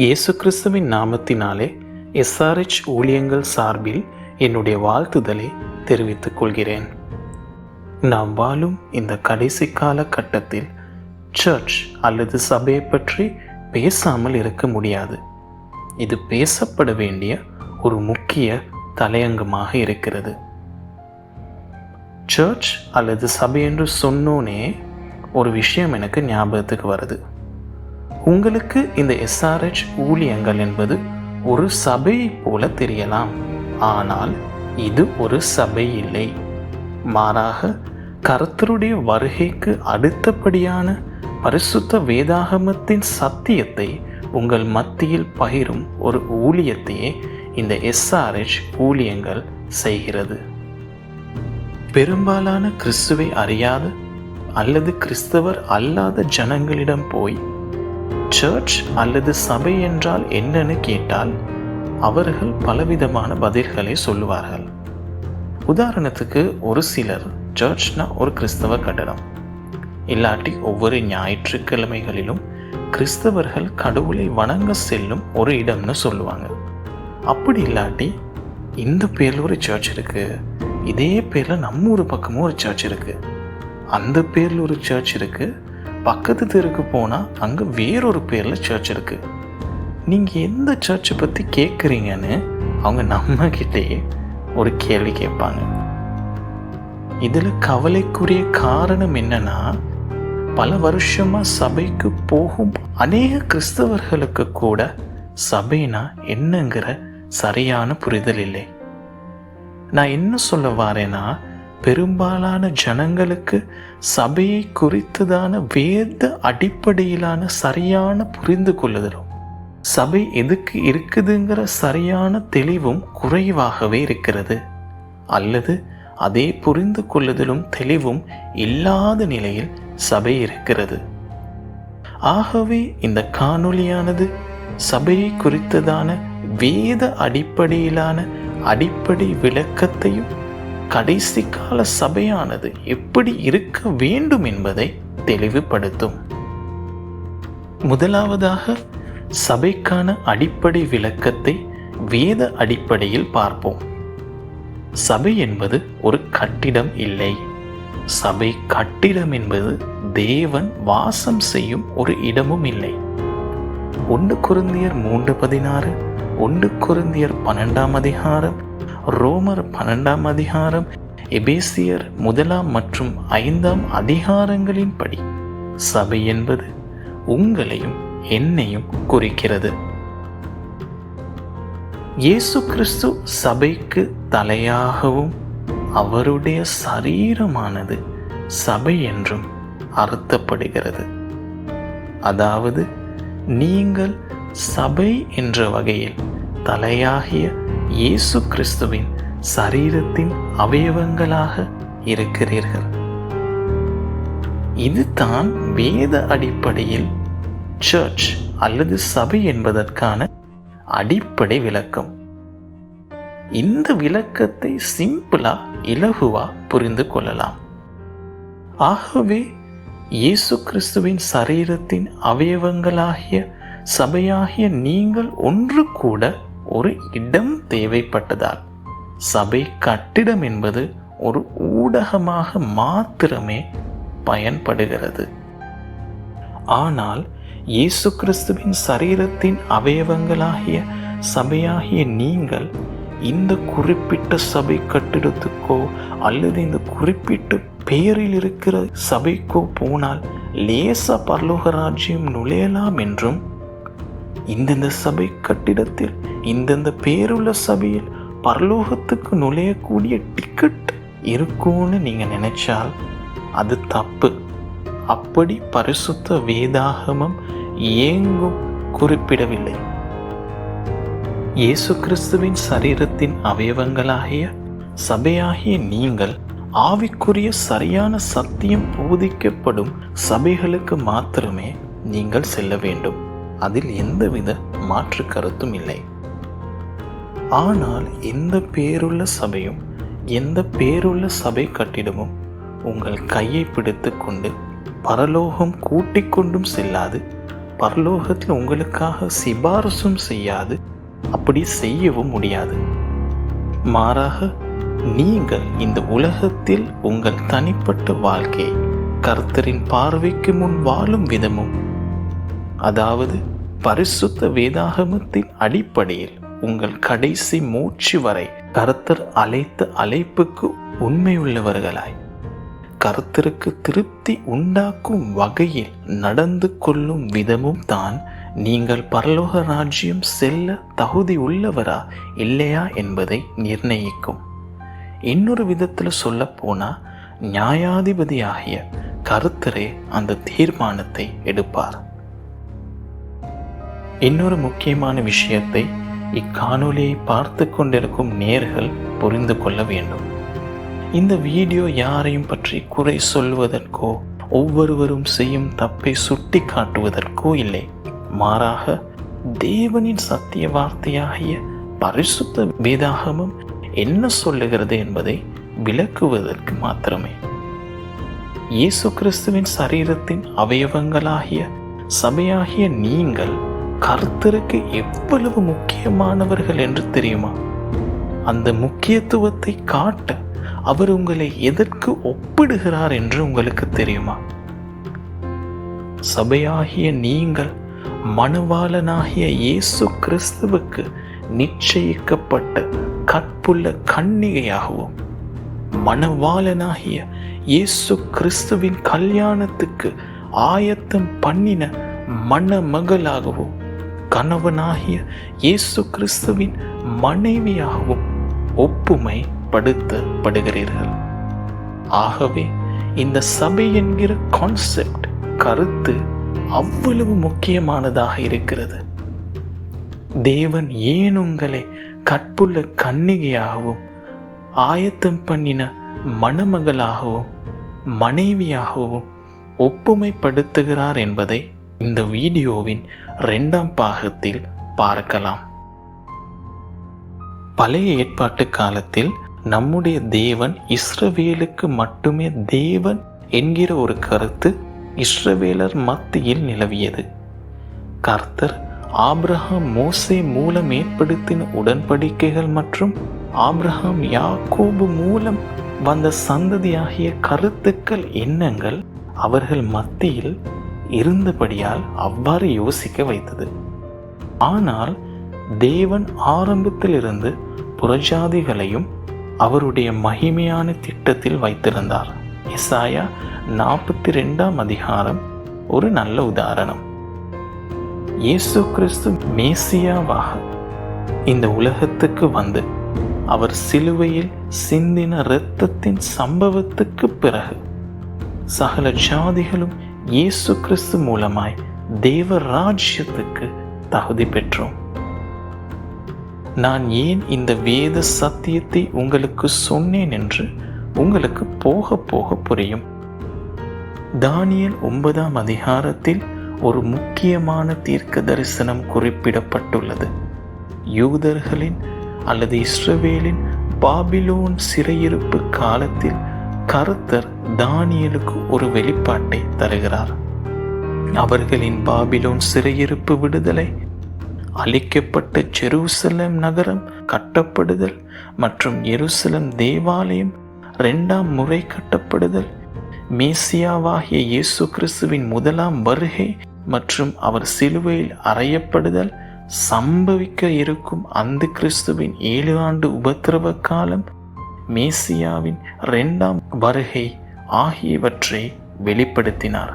இயேசு கிறிஸ்துவின் நாமத்தினாலே எஸ்ஆர்ஹெச் ஊழியங்கள் சார்பில் என்னுடைய வாழ்த்துதலை தெரிவித்துக் கொள்கிறேன். நாம் வாழும் இந்த கடைசி கால கட்டத்தில் சர்ச் அல்லது சபையை பற்றி பேசாமல் இருக்க முடியாது. இது பேசப்பட வேண்டிய ஒரு முக்கிய தலையங்கமாக இருக்கிறது. சர்ச் அல்லது சபை என்று சொன்னோனே ஒரு விஷயம் எனக்கு ஞாபகத்துக்கு வருது. உங்களுக்கு இந்த எஸ்ஆர்ஹெச் ஊழியங்கள் என்பது ஒரு சபையை போல தெரியலாம். ஆனால் இது ஒரு சபை இல்லை. மாறாக கர்த்தருடைய வருகைக்கு அடுத்தபடியான பரிசுத்த வேதாகமத்தின் சத்தியத்தை உங்கள் மத்தியில் பகிரும் ஒரு ஊழியத்தையே இந்த எஸ்ஆர்ஹெச் ஊழியங்கள் செய்கிறது. பெரும்பாலான கிறிஸ்துவை அறியாத அல்லது கிறிஸ்தவர் அல்லாத ஜனங்களிடம் போய் சர்ச் அல்லது சபை என்றால் என்னன்னு கேட்டால் அவர்கள் பலவிதமான பதில்களை சொல்லுவார்கள். உதாரணத்துக்கு, ஒரு சிலர் சர்ச்னா ஒரு கிறிஸ்தவ கட்டடம், இல்லாட்டி ஒவ்வொரு ஞாயிற்றுக்கிழமைகளிலும் கிறிஸ்தவர்கள் கடவுளை வணங்க செல்லும் ஒரு இடம்னு சொல்லுவாங்க. அப்படி இல்லாட்டி, இந்த பேரில் ஒரு சர்ச் இருக்கு, இதே பேரில் நம்ம ஊர் பக்கமும் ஒரு சர்ச் இருக்கு, அந்த பேரில் ஒரு சர்ச் இருக்கு, பக்கத்து தெருக்கு போனால் அங்கே வேறொரு பேரில் சர்ச் இருக்குது. நீங்கள் எந்த சர்ச்சை பற்றி கேட்குறீங்கன்னு அவங்க நம்மக்கிட்டே ஒரு கேள்வி கேட்பாங்க. இதில் கவலைக்குரிய காரணம் என்னன்னா, பல வருஷமாக சபைக்கு போகும் அநேக கிறிஸ்தவர்களுக்கு கூட சபைனா என்னங்கிற சரியான புரிதல் இல்லை. நான் என்ன சொல்ல வாரேன்னா, பெரும்பாலான ஜனங்களுக்கு சபையை குறித்ததான வேத அடிப்படையிலான சரியான புரிந்து கொள்ளுதலும், சபை எதுக்கு இருக்குதுங்கிற சரியான தெளிவும் குறைவாகவே இருக்கிறது. அல்லது அதே புரிந்து கொள்ளுதலும் தெளிவும் இல்லாத நிலையில் சபை இருக்கிறது. ஆகவே இந்த காணொளியானது சபையை குறித்ததான வேத அடிப்படையிலான அடிப்படை விளக்கத்தையும் கடைசி கால சபையானது எப்படி இருக்க வேண்டும் என்பதை தெளிவுபடுத்தும். முதலாவதாக சபைக்கான அடிப்படை விளக்கத்தை வேத அடிப்படையில் பார்ப்போம். சபை என்பது ஒரு கட்டிடம் இல்லை. சபை கட்டிடம் என்பது தேவன் வாசம் செய்யும் ஒரு இடமும் இல்லை. 1 கொரிந்தியர் 3:16, 1 கொரிந்தியர் 12ஆம் அதிகாரம், ரோமர் 12ஆம் அதிகாரம், எபேசியர் 1 மற்றும் 5ஆம் அதிகாரங்களின்படி சபை என்பது உங்களையும் என்னையும் குறிக்கிறது. இயேசு கிறிஸ்து சபைக்கு தலையாகவும் அவருடைய சரீரமானது சபை என்றும் அர்த்தப்படுகிறது. அதாவது நீங்கள் சபை என்ற வகையில் தலையாகிய இயேசு கிறிஸ்துவின் சரீரத்தின் அவயவங்களாக இருக்கிறீர்கள். இதுதான் வேத அடிப்படையில் சர்ச் அல்லது சபை என்பதற்கான அடிப்படை விளக்கம். இந்த விளக்கத்தை சிம்பிளா இலகுவா புரிந்து கொள்ளலாம். ஆகவே இயேசு கிறிஸ்துவின் சரீரத்தின் அவயவங்களாகிய சபையாகிய நீங்கள் ஒன்று கூட ஒரு இடம் தேவைப்பட்டதால் சபை கட்டிடம் என்பது ஒரு ஊடகமாக மாத்திரமே பயன்படுகிறது. ஆனால் இயேசு கிறிஸ்துவின் சரீரத்தின் அவயவங்களாகிய சபையாகிய நீங்கள் இந்த குறிப்பிட்ட சபை கட்டிடத்துக்கோ அல்லது இந்த குறிப்பிட்ட பெயரில் இருக்கிற சபைக்கோ போனால் லேசா பரலோக ராஜ்யம் நுழையலாம் என்றும், இந்தந்த சபை கட்டிடத்தில் இந்தந்த பேருள்ள சபையில் பரலோகத்துக்கு நுழையக்கூடிய டிக்கெட் இருக்கும்னு நீங்க நினைச்சால் அது தப்பு. அப்படி பரிசுத்த வேதாகமம் எங்கும் குறிப்பிடவில்லை. இயேசு கிறிஸ்துவின் சரீரத்தின் அவயவங்களாகிய சபையாகிய நீங்கள் ஆவிக்குரிய சரியான சத்தியம் போதிக்கப்படும் சபைகளுக்கு மாத்திரமே நீங்கள் செல்ல வேண்டும். அதில் எந்தவித மாற்று கருத்தும் இல்லை. ஆனால் எந்த பேருள்ள சபையும் எந்த பேருள்ள சபை கட்டிடமும் உங்கள் கையை பிடித்து கொண்டு பரலோகம் கூட்டிக் கொண்டும் செல்லாது, பரலோகத்தில் உங்களுக்காக சிபாரசும் செய்யாது, அப்படி செய்யவும் முடியாது. மாறாக நீங்கள் இந்த உலகத்தில் உங்கள் தனிப்பட்ட வாழ்க்கையை கர்த்தரின் பார்வைக்கு முன் வாழும் விதமும், அதாவது பரிசுத்த வேதாகமத்தின் அடிப்படையில் உங்கள் கடைசி மூச்சு வரை கர்த்தர் அழைத்த அழைப்புக்கு உண்மையுள்ளவர்களாய், கர்த்தருக்கு திருப்தி உண்டாக்கும் வகையில் நடந்து கொள்ளும் விதமும் தான் நீங்கள் பரலோக ராஜ்யம் செல்ல தகுதி உள்ளவரா இல்லையா என்பதை நிர்ணயிக்கும். இன்னொரு விதத்தில் சொல்ல போனா, நியாயாதிபதியாகிய கர்த்தரே அந்த தீர்மானத்தை எடுப்பார். இன்னொரு முக்கியமான விஷயத்தை இக்காணொலியை பார்த்து கொண்டிருக்கும் நேயர்கள் புரிந்து கொள்ள வேண்டும். இந்த வீடியோ யாரையும் பற்றி குறை சொல்வதற்கோ ஒவ்வொருவரும் செய்யும் தப்பை சுட்டி காட்டுவதற்கோ இல்லை. மாறாக தேவனின் சத்திய வார்த்தையாகிய பரிசுத்த வேதாகமம் என்ன சொல்லுகிறது என்பதை விளக்குவதற்கு மாத்திரமே. இயேசு கிறிஸ்துவின் சரீரத்தின் அவயவங்களாகிய சபையாகிய நீங்கள் கர்த்தருக்கு எவ்வளவு முக்கியமானவர்கள் என்று தெரியுமா? அந்த முக்கியத்துவத்தை காட்ட அவர் உங்களை எதற்கு ஒப்பிடுகிறார் என்று உங்களுக்கு தெரியுமா? சபையாகிய நீங்கள் மணவாளனாகிய இயேசு கிறிஸ்துவுக்கு நிச்சயிக்கப்பட்ட கற்புள்ள கன்னிகையாகவும், மணவாளனாகிய இயேசு கிறிஸ்துவின் கல்யாணத்துக்கு ஆயத்தம் பண்ணின மணமகளாகவும், கணவனாகிய இயேசு கிறிஸ்துவின் மனைவியாகவும் ஒப்புமைப்படுத்தப்படுகிறீர்கள். ஆகவே இந்த சபை என்கிற கான்செப்ட், கருத்து அவ்வளவு முக்கியமானதாக இருக்கிறது. தேவன் ஏன் உங்களை கற்புள்ள கன்னிகையாகவும், ஆயத்தம் பண்ணின மணமகளாகவும், மனைவியாகவும் ஒப்புமைப்படுத்துகிறார் என்பதை இந்த வீடியோவின் 2ஆம் பாகத்தில் பார்க்கலாம். பழைய ஏற்பாட்டு காலத்தில் நம்முடைய தேவன் இஸ்ரவேலுக்கு மட்டுமே தேவன் என்கிற ஒரு கருத்து இஸ்ரவேலர் மத்தியில் நிலவியது. கர்த்தர் ஆபிரகாம் மோசே மூலம் ஏற்படுத்தின உடன்படிக்கைகள் மற்றும் ஆபிரகாம் யாக்கோபு மூலம் வந்த சந்ததியாகிய கருத்துக்கள், எண்ணங்கள் அவர்கள் மத்தியில் இருந்தபடியால் அவ்வாறு யோசிக்க வைத்தது. ஆனால் தேவன் ஆரம்பத்திலிருந்து புறஜாதிகளையும் அவருடைய மகிமையான திட்டத்தில் வைத்திருந்தார். எசாயா 42ஆம் அதிகாரம் ஒரு நல்ல உதாரணம். இயேசு கிறிஸ்து மேசியாவாக இந்த உலகத்துக்கு வந்து அவர் சிலுவையில் சிந்தின இரத்தத்தின் சம்பவத்துக்கு பிறகு சகல ஜாதிகளும் இயேசு கிறிஸ்து மூலமாய் தேவ ராஜ்யத்துக்கு தகுதி பெற்றோம். நான் ஏன் இந்த வேத சத்தியத்தை உங்களுக்கு சொன்னேன் என்று உங்களுக்கு போக போக புரியும். தானியேல் 9ஆம் அதிகாரத்தில் ஒரு முக்கியமான தீர்க்க தரிசனம் குறிப்பிடப்பட்டுள்ளது. யூதர்களின் அல்லது இஸ்ரவேலின் பாபிலோன் சிறையிருப்பு காலத்தில் கர்த்தர் தானியேலுக்கு ஒரு வெளிப்பாட்டை தருகிறார். அவர்களின் பாபிலோன் சிறையிருப்பு விடுதலை, அழிக்கப்பட்ட ஜெருசலேம் நகரம் கட்டப்படுதல் மற்றும் எருசலேம் தேவாலயம் 2ஆம் முறை கட்டப்படுதல், மேசியாவாகிய இயேசு கிறிஸ்துவின் 1ஆம் வருகை மற்றும் அவர் சிலுவையில் அறையப்படுதல், சம்பவிக்க இருக்கும் அந்த கிறிஸ்துவின் 7 ஆண்டு உபத்திரவ காலம், மேசியாவின் 2ஆம் வருகை ஆகியவற்றை வெளிப்படுத்தினார்.